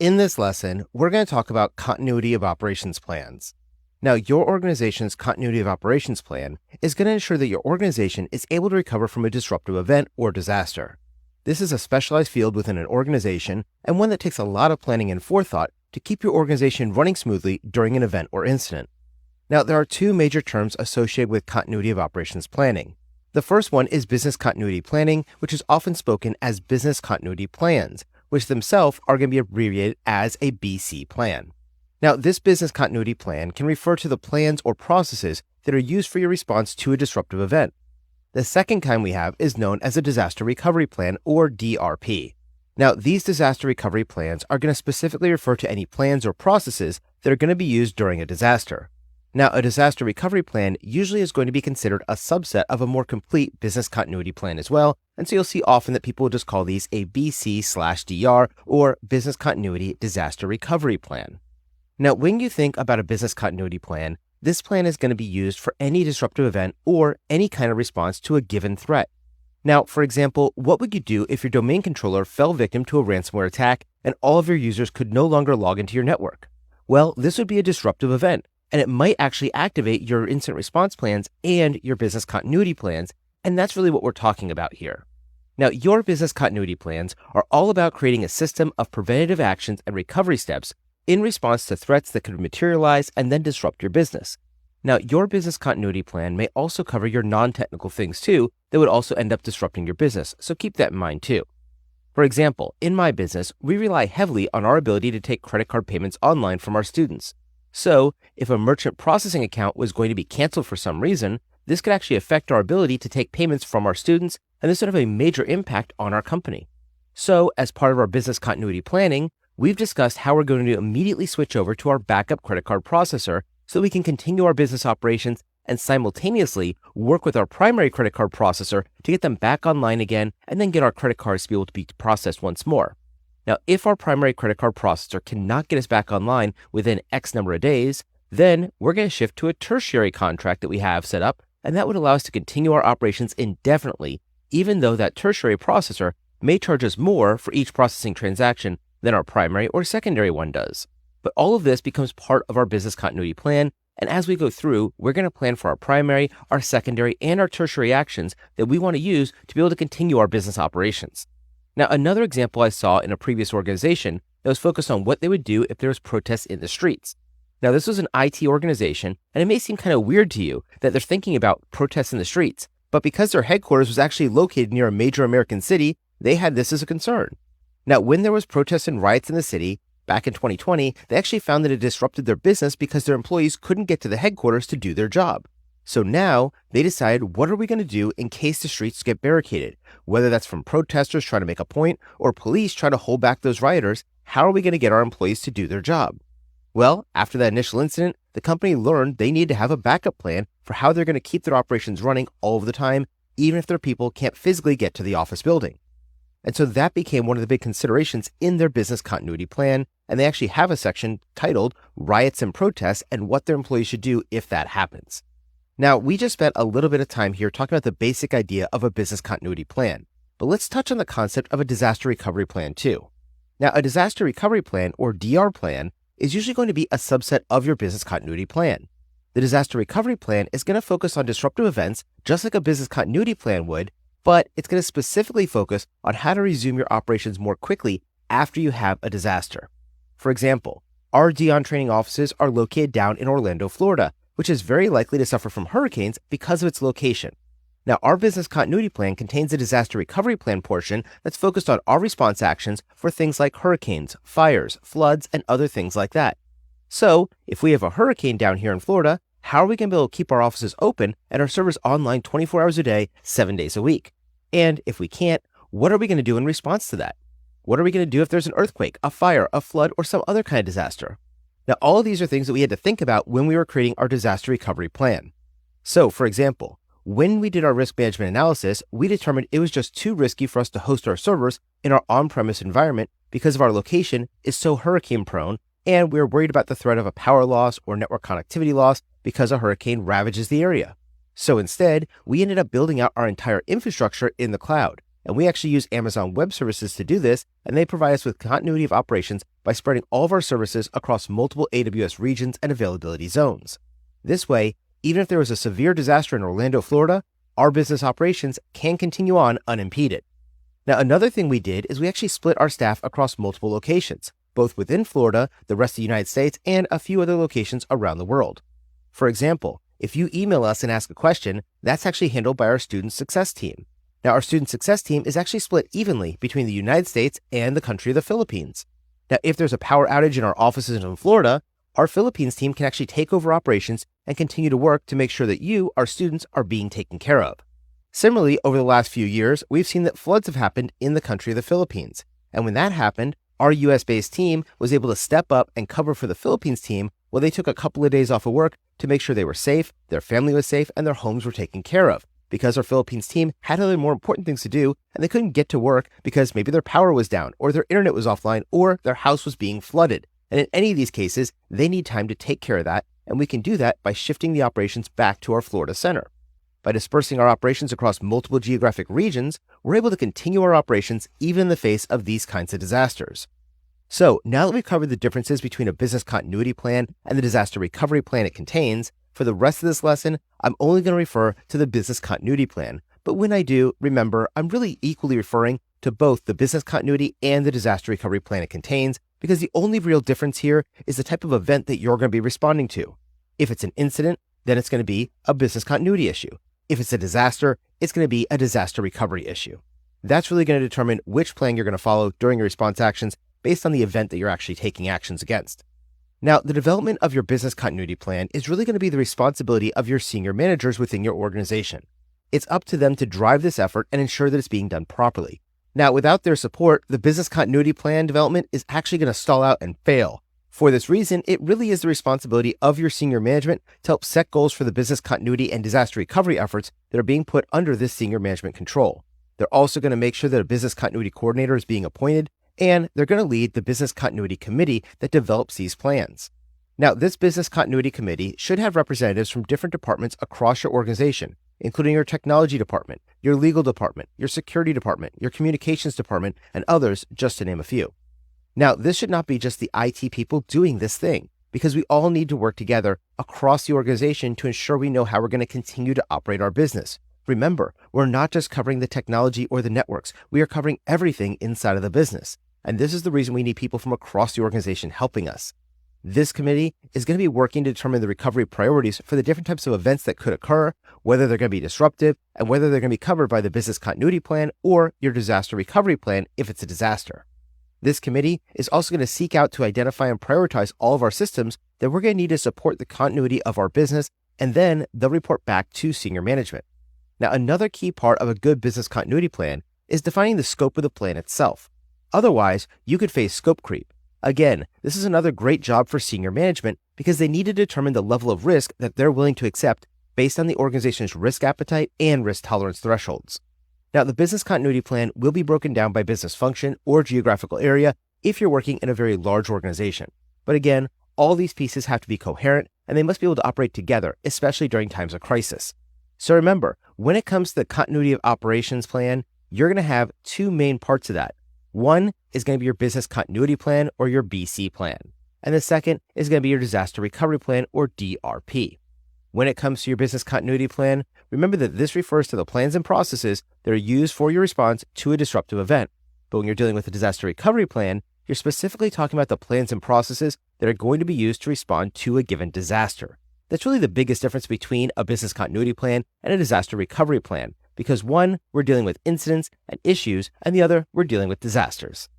In this lesson, we're going to talk about continuity of operations plans. Now, your organization's continuity of operations plan is going to ensure that your organization is able to recover from a disruptive event or disaster. This is a specialized field within an organization and one that takes a lot of planning and forethought to keep your organization running smoothly during an event or incident. Now, there are two major terms associated with continuity of operations planning. The first one is business continuity planning, which is often spoken as business continuity plans, which themselves are going to be abbreviated as a BC plan. Now, this business continuity plan can refer to the plans or processes that are used for your response to a disruptive event. The second kind we have is known as a disaster recovery plan, or DRP. Now, these disaster recovery plans are going to specifically refer to any plans or processes that are going to be used during a disaster. Now, a disaster recovery plan usually is going to be considered a subset of a more complete business continuity plan as well, and so you'll see often that people will just call these a BC/DR, or Business Continuity Disaster Recovery Plan. Now, when you think about a business continuity plan, this plan is going to be used for any disruptive event or any kind of response to a given threat. Now, for example, what would you do if your domain controller fell victim to a ransomware attack and all of your users could no longer log into your network? Well, this would be a disruptive event, and it might actually activate your incident response plans and your business continuity plans, and that's really what we're talking about here. Now, your business continuity plans are all about creating a system of preventative actions and recovery steps in response to threats that could materialize and then disrupt your business. Now, your business continuity plan may also cover your non-technical things too that would also end up disrupting your business, so keep that in mind too. For example, in my business, we rely heavily on our ability to take credit card payments online from our students. So, if a merchant processing account was going to be canceled for some reason, this could actually affect our ability to take payments from our students, and this would have a major impact on our company. So, as part of our business continuity planning, we've discussed how we're going to immediately switch over to our backup credit card processor so we can continue our business operations and simultaneously work with our primary credit card processor to get them back online again and then get our credit cards to be able to be processed once more. Now, if our primary credit card processor cannot get us back online within X number of days, then we're going to shift to a tertiary contract that we have set up, and that would allow us to continue our operations indefinitely, even though that tertiary processor may charge us more for each processing transaction than our primary or secondary one does. But all of this becomes part of our business continuity plan, and as we go through, we're going to plan for our primary, our secondary, and our tertiary actions that we want to use to be able to continue our business operations. Now, another example I saw in a previous organization that was focused on what they would do if there was protests in the streets. Now, this was an IT organization, and it may seem kind of weird to you that they're thinking about protests in the streets, but because their headquarters was actually located near a major American city, they had this as a concern. Now, when there was protests and riots in the city, back in 2020, they actually found that it disrupted their business because their employees couldn't get to the headquarters to do their job. So now they decided, what are we going to do in case the streets get barricaded? Whether that's from protesters trying to make a point or police trying to hold back those rioters, how are we going to get our employees to do their job? Well, after that initial incident, the company learned they need to have a backup plan for how they're going to keep their operations running all of the time, even if their people can't physically get to the office building. And so that became one of the big considerations in their business continuity plan, and they actually have a section titled Riots and Protests and what their employees should do if that happens. Now, we just spent a little bit of time here talking about the basic idea of a business continuity plan, but let's touch on the concept of a disaster recovery plan too. Now, a disaster recovery plan, or DR plan, is usually going to be a subset of your business continuity plan. The disaster recovery plan is going to focus on disruptive events just like a business continuity plan would, but it's going to specifically focus on how to resume your operations more quickly after you have a disaster. For example, our Dion training offices are located down in Orlando, Florida, which is very likely to suffer from hurricanes because of its location. Now, our business continuity plan contains a disaster recovery plan portion that's focused on our response actions for things like hurricanes, fires, floods, and other things like that. So, if we have a hurricane down here in Florida, how are we going to be able to keep our offices open and our servers online 24 hours a day, 7 days a week? And if we can't, what are we going to do in response to that? What are we going to do if there's an earthquake, a fire, a flood, or some other kind of disaster? Now, all of these are things that we had to think about when we were creating our disaster recovery plan. So, for example, when we did our risk management analysis, we determined it was just too risky for us to host our servers in our on-premise environment because of our location is so hurricane prone, and we were worried about the threat of a power loss or network connectivity loss because a hurricane ravages the area. So instead, we ended up building out our entire infrastructure in the cloud. And we actually use Amazon Web Services to do this, and they provide us with continuity of operations by spreading all of our services across multiple AWS regions and availability zones. This way, even if there was a severe disaster in Orlando, Florida, our business operations can continue on unimpeded. Now, another thing we did is we actually split our staff across multiple locations, both within Florida, the rest of the United States, and a few other locations around the world. For example, if you email us and ask a question, that's actually handled by our student success team. Now, our student success team is actually split evenly between the United States and the country of the Philippines. Now, if there's a power outage in our offices in Florida, our Philippines team can actually take over operations and continue to work to make sure that you, our students, are being taken care of. Similarly, over the last few years, we've seen that floods have happened in the country of the Philippines. And when that happened, our US-based team was able to step up and cover for the Philippines team while they took a couple of days off of work to make sure they were safe, their family was safe, and their homes were taken care of, because our Philippines team had other more important things to do and they couldn't get to work because maybe their power was down or their internet was offline or their house was being flooded. And in any of these cases, they need time to take care of that, and we can do that by shifting the operations back to our Florida center. By dispersing our operations across multiple geographic regions, we're able to continue our operations even in the face of these kinds of disasters. So now that we've covered the differences between a business continuity plan and the disaster recovery plan it contains, for the rest of this lesson, I'm only going to refer to the business continuity plan. But when I do, remember, I'm really equally referring to both the business continuity and the disaster recovery plan it contains, because the only real difference here is the type of event that you're going to be responding to. If it's an incident, then it's going to be a business continuity issue. If it's a disaster, it's going to be a disaster recovery issue. That's really going to determine which plan you're going to follow during your response actions based on the event that you're actually taking actions against. Now, the development of your business continuity plan is really going to be the responsibility of your senior managers within your organization. It's up to them to drive this effort and ensure that it's being done properly. Now, without their support, the business continuity plan development is actually going to stall out and fail. For this reason, it really is the responsibility of your senior management to help set goals for the business continuity and disaster recovery efforts that are being put under this senior management control. They're also going to make sure that a business continuity coordinator is being appointed, and they're going to lead the business continuity committee that develops these plans. Now, this business continuity committee should have representatives from different departments across your organization, including your technology department, your legal department, your security department, your communications department, and others, just to name a few. Now, this should not be just the IT people doing this thing, because we all need to work together across the organization to ensure we know how we're going to continue to operate our business. Remember, we're not just covering the technology or the networks, we are covering everything inside of the business. And this is the reason we need people from across the organization helping us. This committee is going to be working to determine the recovery priorities for the different types of events that could occur, whether they're going to be disruptive, and whether they're going to be covered by the business continuity plan or your disaster recovery plan if it's a disaster. This committee is also going to seek out to identify and prioritize all of our systems that we're going to need to support the continuity of our business, and then they'll report back to senior management. Now, another key part of a good business continuity plan is defining the scope of the plan itself. Otherwise, you could face scope creep. Again, this is another great job for senior management because they need to determine the level of risk that they're willing to accept based on the organization's risk appetite and risk tolerance thresholds. Now, the business continuity plan will be broken down by business function or geographical area if you're working in a very large organization. But again, all these pieces have to be coherent and they must be able to operate together, especially during times of crisis. So remember, when it comes to the continuity of operations plan, you're going to have two main parts of that. One is going to be your business continuity plan or your BC plan. And the second is going to be your disaster recovery plan or DRP. When it comes to your business continuity plan, remember that this refers to the plans and processes that are used for your response to a disruptive event. But when you're dealing with a disaster recovery plan, you're specifically talking about the plans and processes that are going to be used to respond to a given disaster. That's really the biggest difference between a business continuity plan and a disaster recovery plan, because one, we're dealing with incidents and issues, and the other, we're dealing with disasters.